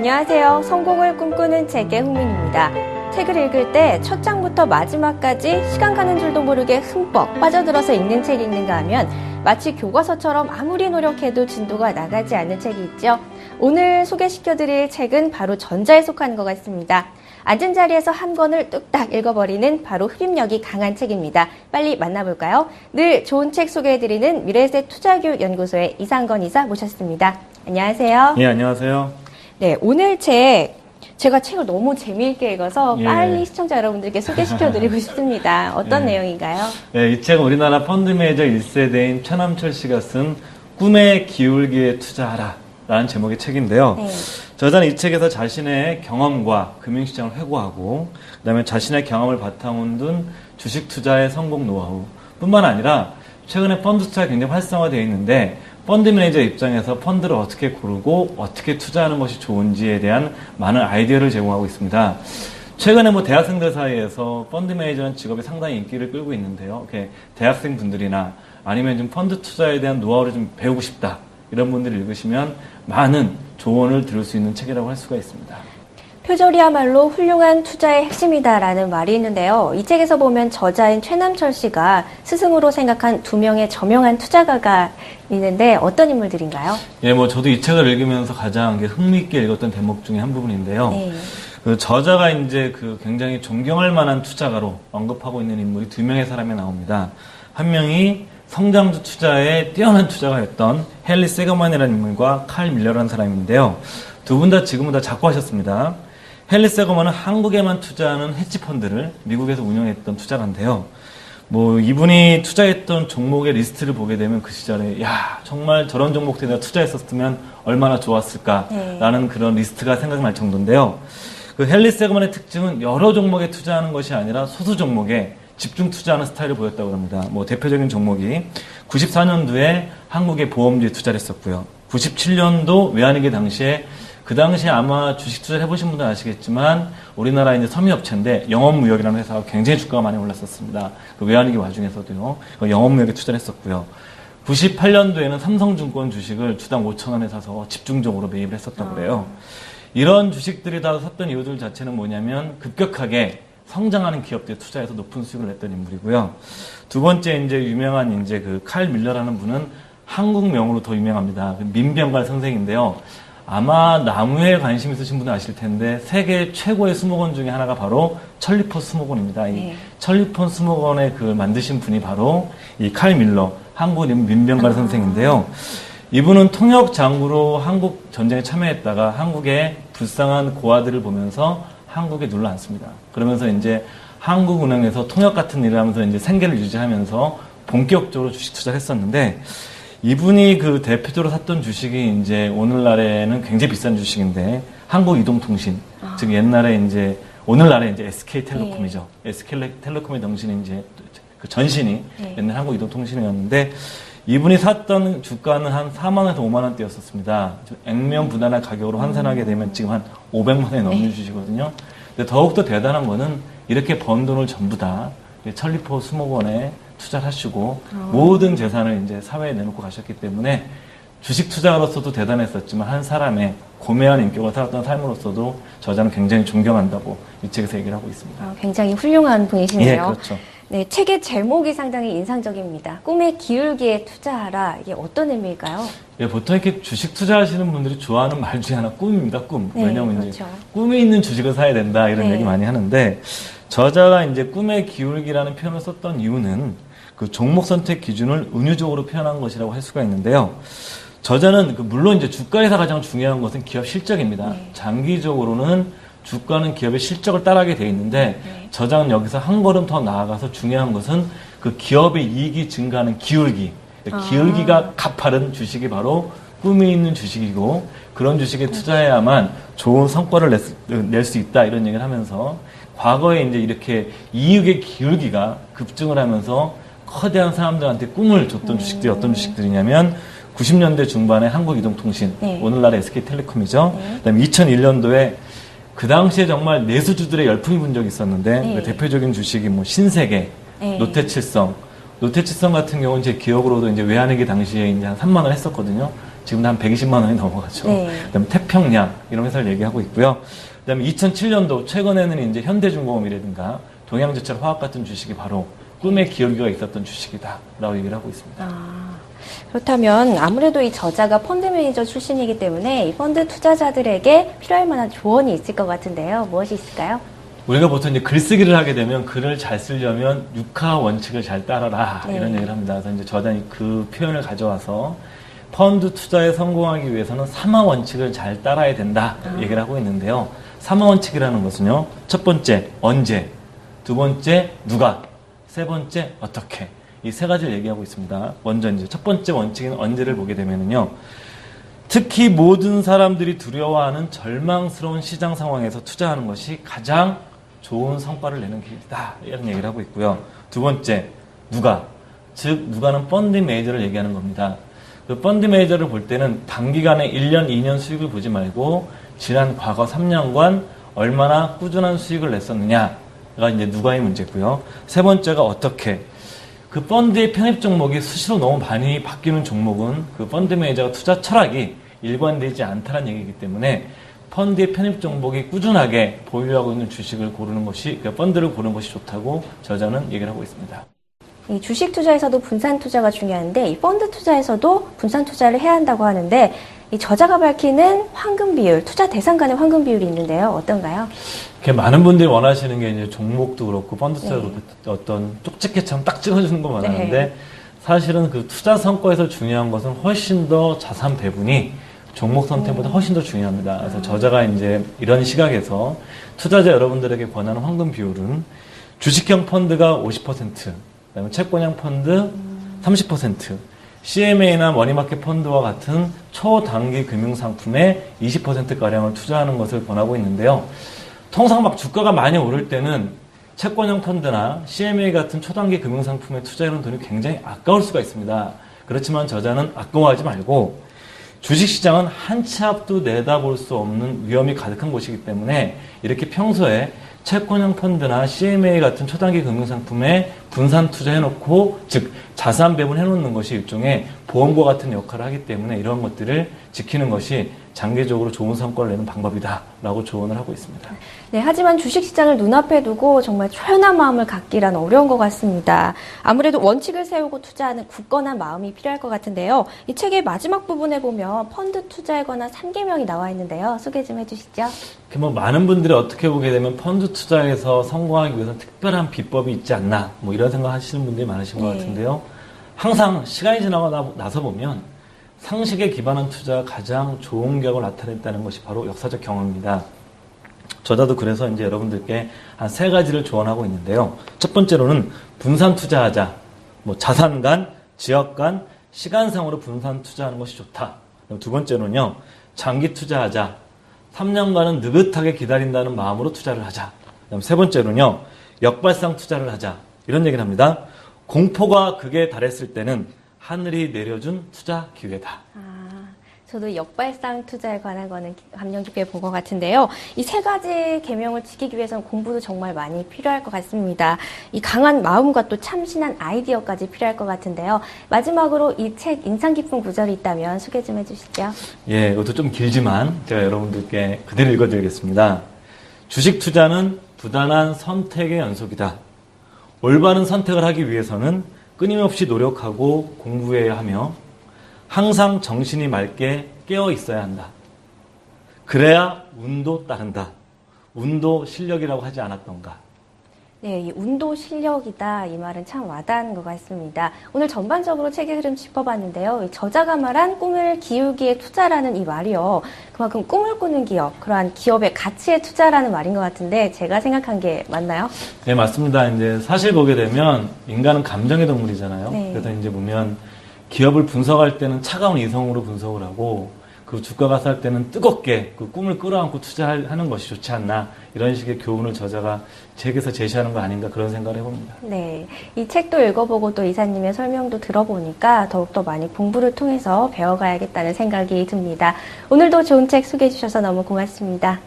안녕하세요. 성공을 꿈꾸는 책의 흥민입니다. 책을 읽을 때 첫 장부터 마지막까지 시간 가는 줄도 모르게 흠뻑 빠져들어서 읽는 책이 있는가 하면 마치 교과서처럼 아무리 노력해도 진도가 나가지 않는 책이 있죠. 오늘 소개시켜드릴 책은 바로 전자에 속하는 것 같습니다. 앉은 자리에서 한 권을 뚝딱 읽어버리는 바로 흡입력이 강한 책입니다. 빨리 만나볼까요? 늘 좋은 책 소개해드리는 미래에셋 투자교육연구소의 이상건 이사 모셨습니다. 안녕하세요. 예, 안녕하세요. 네, 오늘 제가 책을 너무 재미있게 읽어서 빨리 시청자 여러분들께 소개시켜드리고 싶습니다. 어떤 내용인가요? 네, 이 책은 우리나라 펀드 매니저 1세대인 최남철 씨가 쓴 꿈의 기울기에 투자하라 라는 제목의 책인데요. 네. 저자는 이 책에서 자신의 경험과 금융시장을 회고하고 그다음에 자신의 경험을 바탕으로 둔 주식 투자의 성공 노하우 뿐만 아니라 최근에 펀드 투자가 굉장히 활성화되어 있는데 펀드 매니저 입장에서 펀드를 어떻게 고르고 어떻게 투자하는 것이 좋은지에 대한 많은 아이디어를 제공하고 있습니다. 최근에 대학생들 사이에서 펀드 매니저는 직업이 상당히 인기를 끌고 있는데요. 대학생 분들이나 아니면 좀 펀드 투자에 대한 노하우를 좀 배우고 싶다. 이런 분들이 읽으시면 많은 조언을 들을 수 있는 책이라고 할 수가 있습니다. 표절이야말로 훌륭한 투자의 핵심이다라는 말이 있는데요. 이 책에서 보면 저자인 최남철 씨가 스승으로 생각한 두 명의 저명한 투자가가 있는데 어떤 인물들인가요? 예, 저도 이 책을 읽으면서 가장 흥미있게 읽었던 대목 중에 한 부분인데요. 네. 그 저자가 굉장히 존경할 만한 투자가로 언급하고 있는 인물이 두 명의 사람이 나옵니다. 한 명이 성장주 투자에 뛰어난 투자가였던 헨리 세거먼이라는 인물과 칼 밀러라는 사람인데요. 두 분 다 지금은 다 작고하셨습니다. 헨리 세거먼은 한국에만 투자하는 헤지펀드를 미국에서 운영했던 투자가인데요. 이분이 투자했던 종목의 리스트를 보게 되면 그 시절에 정말 저런 종목들에 내가 투자했었으면 얼마나 좋았을까라는 그런 리스트가 생각날 정도인데요. 그 헨리 세거먼의 특징은 여러 종목에 투자하는 것이 아니라 소수 종목에 집중 투자하는 스타일을 보였다고 합니다. 대표적인 종목이 94년도에 한국의 보험주에 투자를 했었고요. 97년도 외환위기 당시에 그 당시에 아마 주식 투자를 해보신 분들 아시겠지만 우리나라 섬유업체인데 영업무역이라는 회사가 굉장히 주가가 많이 올랐었습니다. 그 외환위기 와중에서도요. 영업무역에 투자를 했었고요. 98년도에는 삼성증권 주식을 주당 5,000원에 사서 집중적으로 매입을 했었다고 그래요. 이런 주식들이 다 샀던 이유들 자체는 뭐냐면 급격하게 성장하는 기업들에 투자해서 높은 수익을 냈던 인물이고요. 두 번째 유명한 그 칼 밀러라는 분은 한국명으로 더 유명합니다. 민병갈 선생인데요. 아마 나무에 관심 있으신 분은 아실 텐데 세계 최고의 수목원 중에 하나가 바로 천리포 수목원입니다. 이 천리포 수목원의 만드신 분이 바로 이 칼 밀러, 한국 민병갈 선생인데요. 이분은 통역 장구로 한국 전쟁에 참여했다가 한국의 불쌍한 고아들을 보면서 한국에 눌러 앉습니다. 그러면서 한국은행에서 통역 같은 일을 하면서 생계를 유지하면서 본격적으로 주식 투자를 했었는데 이분이 대표적으로 샀던 주식이 오늘날에는 굉장히 비싼 주식인데 한국이동통신, 즉 옛날에 오늘날에 SK텔레콤이죠. SK텔레콤의 그 전신이 옛날 한국이동통신이었는데 이분이 샀던 주가는 한 4만 원에서 5만 원대였었습니다. 액면부단한 가격으로 환산하게 되면 지금 한 500만 원이 넘는 주식이거든요. 근데 더욱더 대단한 거는 이렇게 번 돈을 전부 다 천리포 수목원에 투자를 하시고 모든 재산을 사회에 내놓고 가셨기 때문에 주식 투자로서도 대단했었지만 한 사람의 고매한 인격을 살았던 삶으로서도 저자는 굉장히 존경한다고 이 책에서 얘기를 하고 있습니다. 굉장히 훌륭한 분이시네요. 예, 그렇죠. 네, 책의 제목이 상당히 인상적입니다. 꿈의 기울기에 투자하라. 이게 어떤 의미일까요? 예, 보통 이렇게 주식 투자하시는 분들이 좋아하는 말 중에 하나 꿈입니다. 꿈. 네, 왜냐하면 그렇죠. 꿈이 있는 주식을 사야 된다 이런 얘기 많이 하는데 저자가 꿈의 기울기라는 표현을 썼던 이유는 그 종목 선택 기준을 은유적으로 표현한 것이라고 할 수가 있는데요. 저자는 물론 주가에서 가장 중요한 것은 기업 실적입니다. 장기적으로는 주가는 기업의 실적을 따라가게 돼 있는데 저자는 여기서 한 걸음 더 나아가서 중요한 것은 그 기업의 이익이 증가하는 기울기. 기울기가 가파른 주식이 바로 꿈이 있는 주식이고 그런 주식에 투자해야만 좋은 성과를 낼 수 있다 이런 얘기를 하면서 과거에 이렇게 이익의 기울기가 급증을 하면서 거대한 사람들한테 꿈을 줬던 주식들이 어떤 주식들이냐면 90년대 중반에 한국이동통신, 오늘날의 SK텔레콤이죠. 그다음에 2001년도에 그 당시에 정말 내수주들의 열풍이 분 적이 있었는데 대표적인 주식이 신세계, 롯데칠성 같은 경우는 제 기억으로도 외환위기 당시에 한 3만 원 했었거든요. 지금 한 120만 원이 넘어가죠. 네. 그다음에 태평양 이런 회사를 얘기하고 있고요. 그다음에 2007년도 최근에는 이제 현대중공업이라든가 동양제철 화학 같은 주식이 바로 꿈의 기울기가 있었던 주식이다라고 얘기를 하고 있습니다. 그렇다면 아무래도 이 저자가 펀드 매니저 출신이기 때문에 이 펀드 투자자들에게 필요할 만한 조언이 있을 것 같은데요. 무엇이 있을까요? 우리가 보통 이제 글쓰기를 하게 되면 글을 잘 쓰려면 6하 원칙을 잘 따라라 네. 이런 얘기를 합니다. 그래서 이제 저자는 그 표현을 가져와서 펀드 투자에 성공하기 위해서는 3하 원칙을 잘 따라야 된다 얘기를 하고 있는데요. 3하 원칙이라는 것은요. 첫 번째 언제, 두 번째 누가, 세 번째 어떻게 이 세 가지를 얘기하고 있습니다. 먼저 이제 첫 번째 원칙인 언제를 보게 되면은요. 특히 모든 사람들이 두려워하는 절망스러운 시장 상황에서 투자하는 것이 가장 좋은 성과를 내는 길이다. 이런 얘기를 하고 있고요. 두 번째, 누가. 즉, 누가는 펀드 매니저를 얘기하는 겁니다. 그 펀드 매니저를 볼 때는 단기간에 1년, 2년 수익을 보지 말고 지난 과거 3년간 얼마나 꾸준한 수익을 냈었느냐가 이제 누가의 문제고요. 세 번째가 어떻게. 그 펀드의 편입 종목이 수시로 너무 많이 바뀌는 종목은 그 펀드 매니저가 투자 철학이 일관되지 않다는 얘기이기 때문에 펀드의 편입 종목이 꾸준하게 보유하고 있는 주식을 고르는 것이, 그러니까 펀드를 고르는 것이 좋다고 저자는 얘기를 하고 있습니다. 이 주식 투자에서도 분산 투자가 중요한데 이 펀드 투자에서도 분산 투자를 해야 한다고 하는데 이 저자가 밝히는 황금 비율, 투자 대상 간의 황금 비율이 있는데요. 어떤가요? 많은 분들이 원하시는 게 이제 종목도 그렇고 펀드 투자도 그렇고 어떤 쪽집게처럼 딱 찍어주는 거 원하는데 네. 사실은 그 투자 성과에서 중요한 것은 훨씬 더 자산 배분이 종목 선택보다 훨씬 더 중요합니다. 그래서 저자가 이제 이런 시각에서 투자자 여러분들에게 권하는 황금 비율은 주식형 펀드가 50%, 그다음에 채권형 펀드 30%, CMA나 머니마켓 펀드와 같은 초단기 금융상품에 20%가량을 투자하는 것을 권하고 있는데요. 통상 막 주가가 많이 오를 때는 채권형 펀드나 CMA 같은 초단기 금융상품에 투자하는 돈이 굉장히 아까울 수가 있습니다. 그렇지만 저자는 아까워하지 말고 주식시장은 한 치 앞도 내다볼 수 없는 위험이 가득한 곳이기 때문에 이렇게 평소에 채권형 펀드나 CMA 같은 초단기 금융상품에 분산 투자해놓고 즉 자산 배분해놓는 것이 일종의 보험과 같은 역할을 하기 때문에 이런 것들을 지키는 것이 장기적으로 좋은 성과를 내는 방법이다라고 조언을 하고 있습니다. 네, 하지만 주식시장을 눈앞에 두고 정말 초연한 마음을 갖기란 어려운 것 같습니다. 아무래도 원칙을 세우고 투자하는 굳건한 마음이 필요할 것 같은데요. 이 책의 마지막 부분에 보면 펀드 투자에 관한 3계명이 나와 있는데요. 소개 좀 해주시죠. 뭐 많은 분들이 어떻게 보게 되면 펀드 투자에서 성공하기 위해서는 특별한 비법이 있지 않나 뭐 이런 생각하시는 분들이 많으신 것 같은데요. 항상 시간이 지나고 나서 보면 상식에 기반한 투자가 가장 좋은 결과를 나타냈다는 것이 바로 역사적 경험입니다. 저자도 그래서 이제 여러분들께 한 3가지를 조언하고 있는데요. 첫 번째로는 분산 투자하자. 뭐 자산 간, 지역 간, 시간상으로 분산 투자하는 것이 좋다. 두 번째로는요. 장기 투자하자. 3년간은 느긋하게 기다린다는 마음으로 투자를 하자. 그다음 세 번째로는요. 역발상 투자를 하자. 이런 얘기를 합니다. 공포가 극에 달했을 때는 하늘이 내려준 투자 기회다. 저도 역발상 투자에 관한 거는 감명 깊게 본 것 같은데요. 이 3가지 계명을 지키기 위해서는 공부도 정말 많이 필요할 것 같습니다. 이 강한 마음과 또 참신한 아이디어까지 필요할 것 같은데요. 마지막으로 이 책 인상 깊은 구절이 있다면 소개 좀 해주시죠. 예, 이것도 좀 길지만 제가 여러분들께 그대로 읽어드리겠습니다. 주식 투자는 부단한 선택의 연속이다. 올바른 선택을 하기 위해서는 끊임없이 노력하고 공부해야 하며 항상 정신이 맑게 깨어 있어야 한다. 그래야 운도 따른다. 운도 실력이라고 하지 않았던가. 네, 이 운도 실력이다. 이 말은 참 와닿는 것 같습니다. 오늘 전반적으로 책의 흐름 짚어봤는데요. 이 저자가 말한 꿈을 기울기에 투자라는 이 말이요. 그만큼 꿈을 꾸는 기업, 그러한 기업의 가치에 투자라는 말인 것 같은데 제가 생각한 게 맞나요? 네, 맞습니다. 이제 사실 보게 되면 인간은 감정의 동물이잖아요. 네. 그래서 이제 보면 기업을 분석할 때는 차가운 이성으로 분석을 하고 그 주가가 쌀 때는 뜨겁게 그 꿈을 끌어안고 투자하는 것이 좋지 않나 이런 식의 교훈을 저자가 책에서 제시하는 거 아닌가 그런 생각을 해봅니다. 네, 이 책도 읽어보고 또 이사님의 설명도 들어보니까 더욱더 많이 공부를 통해서 배워가야겠다는 생각이 듭니다. 오늘도 좋은 책 소개해 주셔서 너무 고맙습니다.